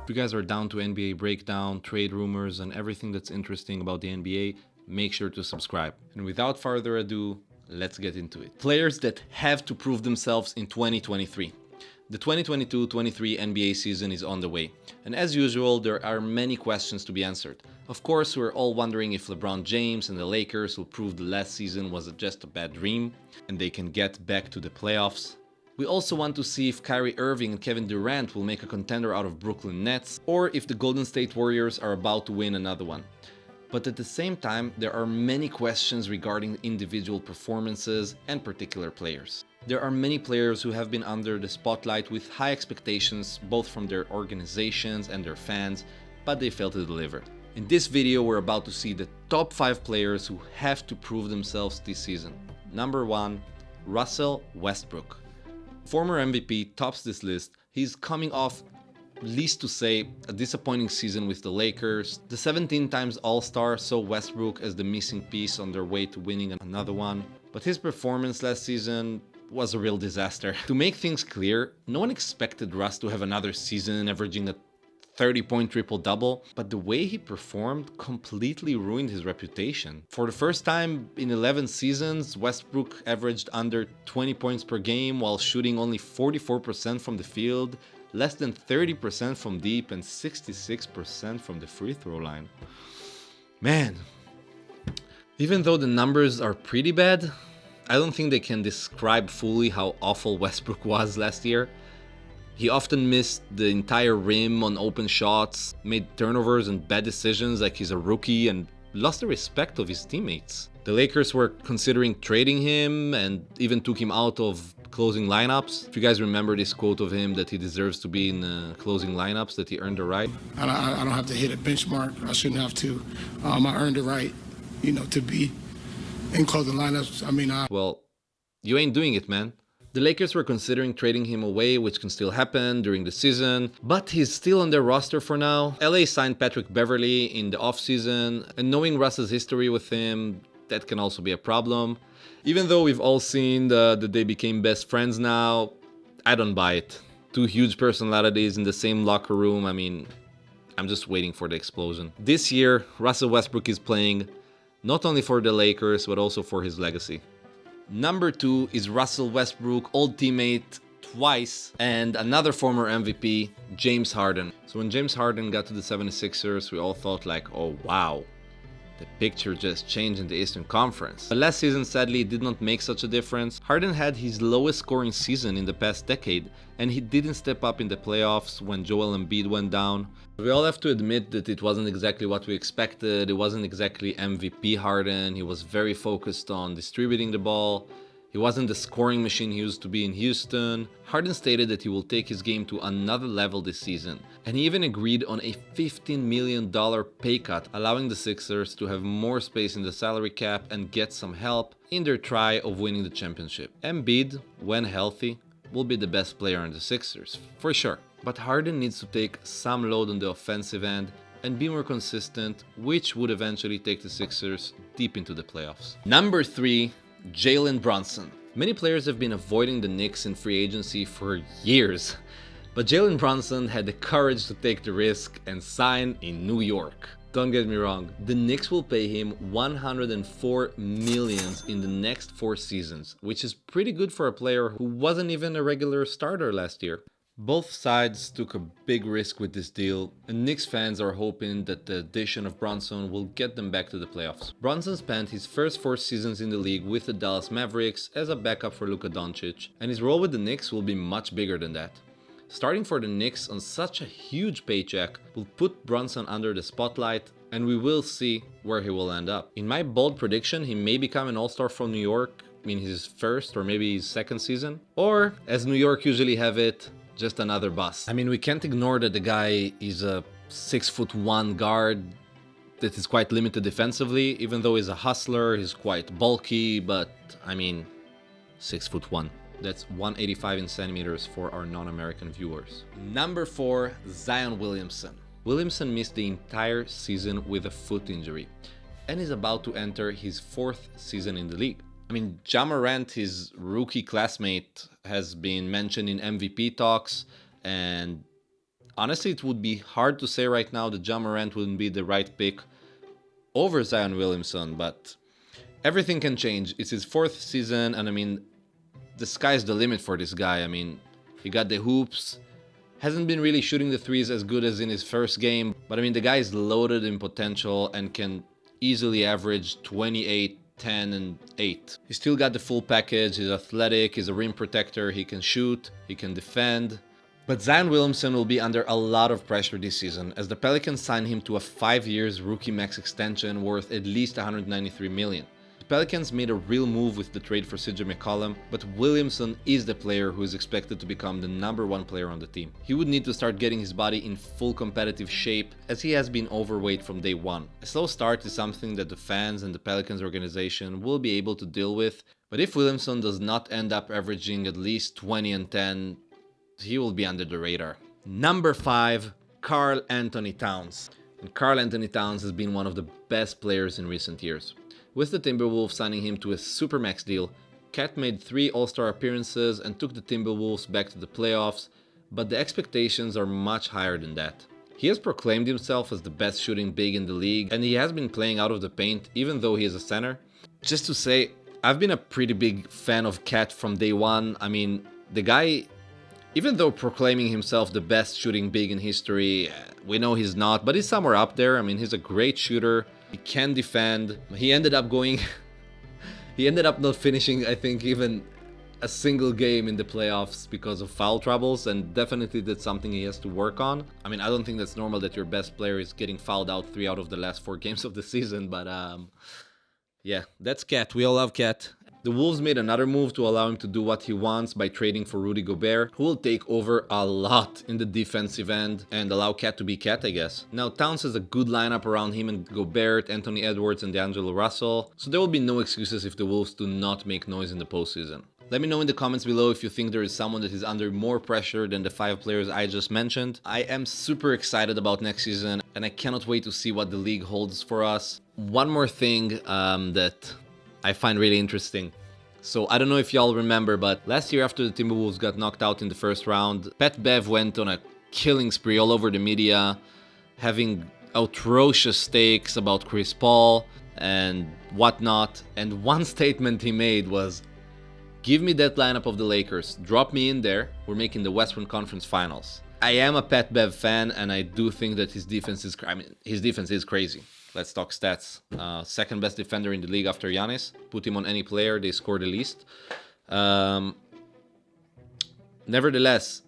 If you guys are down to NBA breakdown, trade rumors, and everything that's interesting about the NBA, make sure to subscribe. And without further ado, let's get into it. Players that have to prove themselves in 2023. The 2022-23 NBA season is on the way, and as usual, there are many questions to be answered. Of course, we're all wondering if LeBron James and the Lakers will prove the last season was just a bad dream, and they can get back to the playoffs. We also want to see if Kyrie Irving and Kevin Durant will make a contender out of Brooklyn Nets, or if the Golden State Warriors are about to win another one. But at the same time, there are many questions regarding individual performances and particular players. There are many players who have been under the spotlight with high expectations both from their organizations and their fans, but they failed to deliver. In this video, we're about to see the top 5 players who have to prove themselves this season. Number 1, Russell Westbrook. Former MVP tops this list. He's coming off, least to say, a disappointing season with the Lakers. The 17 times All-Star saw Westbrook as the missing piece on their way to winning another one. But his performance last season was a real disaster. To make things clear, no one expected Russ to have another season averaging a 30-point triple-double, but the way he performed completely ruined his reputation. For the first time in 11 seasons, Westbrook averaged under 20 points per game while shooting only 44% from the field, less than 30% from deep, and 66% from the free throw line. Man, even though the numbers are pretty bad, I don't think they can describe fully how awful Westbrook was last year. He often missed the entire rim on open shots, made turnovers and bad decisions like he's a rookie, and lost the respect of his teammates. The Lakers were considering trading him and even took him out of closing lineups. If you guys remember this quote of him that he deserves to be in closing lineups, that he earned the right. I don't have to hit a benchmark. I shouldn't have to. I earned the right, to be in closing lineups. Well, you ain't doing it, man. The Lakers were considering trading him away, which can still happen during the season, but he's still on their roster for now. LA signed Patrick Beverley in the offseason, and knowing Russ's history with him, that can also be a problem. Even though we've all seen that they became best friends now, I don't buy it. 2 huge personalities in the same locker room, I'm just waiting for the explosion. This year, Russell Westbrook is playing not only for the Lakers, but also for his legacy. Number 2 is Russell Westbrook, old teammate twice, and another former MVP, James Harden. So when James Harden got to the 76ers, we all thought like, oh wow, the picture just changed in the Eastern Conference. But last season, sadly, did not make such a difference. Harden had his lowest scoring season in the past decade, and he didn't step up in the playoffs when Joel Embiid went down. We all have to admit that it wasn't exactly what we expected. It wasn't exactly MVP Harden. He was very focused on distributing the ball. He wasn't the scoring machine he used to be in Houston. Harden stated that he will take his game to another level this season, and he even agreed on a $15 million pay cut, allowing the Sixers to have more space in the salary cap and get some help in their try of winning the championship. Embiid, when healthy, will be the best player on the Sixers, for sure. But Harden needs to take some load on the offensive end and be more consistent, which would eventually take the Sixers deep into the playoffs. Number 3, Jalen Bronson. Many players have been avoiding the Knicks in free agency for years, but Jalen Bronson had the courage to take the risk and sign in New York. Don't get me wrong, the Knicks will pay him $104 million in the next 4 seasons, which is pretty good for a player who wasn't even a regular starter last year. Both sides took a big risk with this deal, and Knicks fans are hoping that the addition of Bronson will get them back to the playoffs. Bronson spent his first 4 seasons in the league with the Dallas Mavericks as a backup for Luka Doncic, and his role with the Knicks will be much bigger than that. Starting for the Knicks on such a huge paycheck will put Bronson under the spotlight, and we will see where he will end up. In my bold prediction, he may become an All-Star from New York in his first or maybe his second season, or, as New York usually have it, just another bust. We can't ignore that the guy is a 6'1" guard that is quite limited defensively. Even though he's a hustler, he's quite bulky, but 6'1". That's 185 in centimeters for our non-American viewers. Number 4, Zion Williamson. Williamson missed the entire season with a foot injury and is about to enter his 4th season in the league. Ja Morant, his rookie classmate, has been mentioned in MVP talks, and honestly, it would be hard to say right now that Ja Morant wouldn't be the right pick over Zion Williamson, but everything can change. It's his 4th season, and I mean, the sky's the limit for this guy. I mean, he got the hoops, hasn't been really shooting the threes as good as in his first game, but I mean, the guy is loaded in potential and can easily average 28, 10, and 8. He's still got the full package. He's athletic, he's a rim protector, he can shoot, he can defend. But Zion Williamson will be under a lot of pressure this season, as the Pelicans sign him to a 5-year rookie max extension worth at least $193 million. The Pelicans made a real move with the trade for CJ McCollum, but Williamson is the player who is expected to become the #1 player on the team. He would need to start getting his body in full competitive shape, as he has been overweight from day one. A slow start is something that the fans and the Pelicans organization will be able to deal with, but if Williamson does not end up averaging at least 20 and 10, he will be under the radar. Number 5, KarlAnthony Towns. And KarlAnthony Towns has been one of the best players in recent years. With the Timberwolves signing him to a supermax deal, Cat made 3 All-Star appearances and took the Timberwolves back to the playoffs, but the expectations are much higher than that. He has proclaimed himself as the best shooting big in the league, and he has been playing out of the paint even though he is a center. Just to say, I've been a pretty big fan of Cat from day one. I mean, the guy, even though proclaiming himself the best shooting big in history, we know he's not, but he's somewhere up there. I mean, he's a great shooter. He can defend. He ended up not finishing, I think, even a single game in the playoffs because of foul troubles, and definitely that's something he has to work on. I mean, I don't think that's normal that your best player is getting fouled out 3 out of the last 4 games of the season, but yeah, that's Cat. We all love Cat. The Wolves made another move to allow him to do what he wants by trading for Rudy Gobert, who will take over a lot in the defensive end and allow Cat to be Cat, I guess. Now, Towns has a good lineup around him and Gobert, Anthony Edwards, and D'Angelo Russell, so there will be no excuses if the Wolves do not make noise in the postseason. Let me know in the comments below if you think there is someone that is under more pressure than the 5 players I just mentioned. I am super excited about next season, and I cannot wait to see what the league holds for us. One more thing that I find really interesting. So I don't know if y'all remember, but last year after the Timberwolves got knocked out in the first round, Pat Bev went on a killing spree all over the media, having atrocious takes about Chris Paul and whatnot. And one statement he made was, "Give me that lineup of the Lakers, drop me in there, we're making the Western Conference Finals." I am a Pat Bev fan, and I do think that his defense is crazy. Let's talk stats. Second best defender in the league after Giannis. Put him on any player, they score the least. Nevertheless,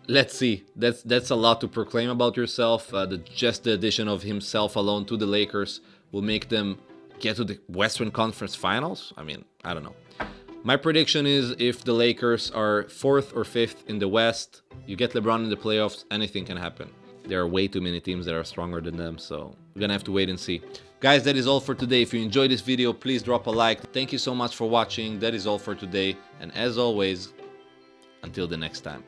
let's see. That's a lot to proclaim about yourself. Just the addition of himself alone to the Lakers will make them get to the Western Conference Finals. I mean, I don't know. My prediction is if the Lakers are 4th or 5th in the West, you get LeBron in the playoffs, anything can happen. There are way too many teams that are stronger than them, so we're gonna have to wait and see. Guys, that is all for today. If you enjoyed this video, please drop a like. Thank you so much for watching. That is all for today, and as always, until the next time.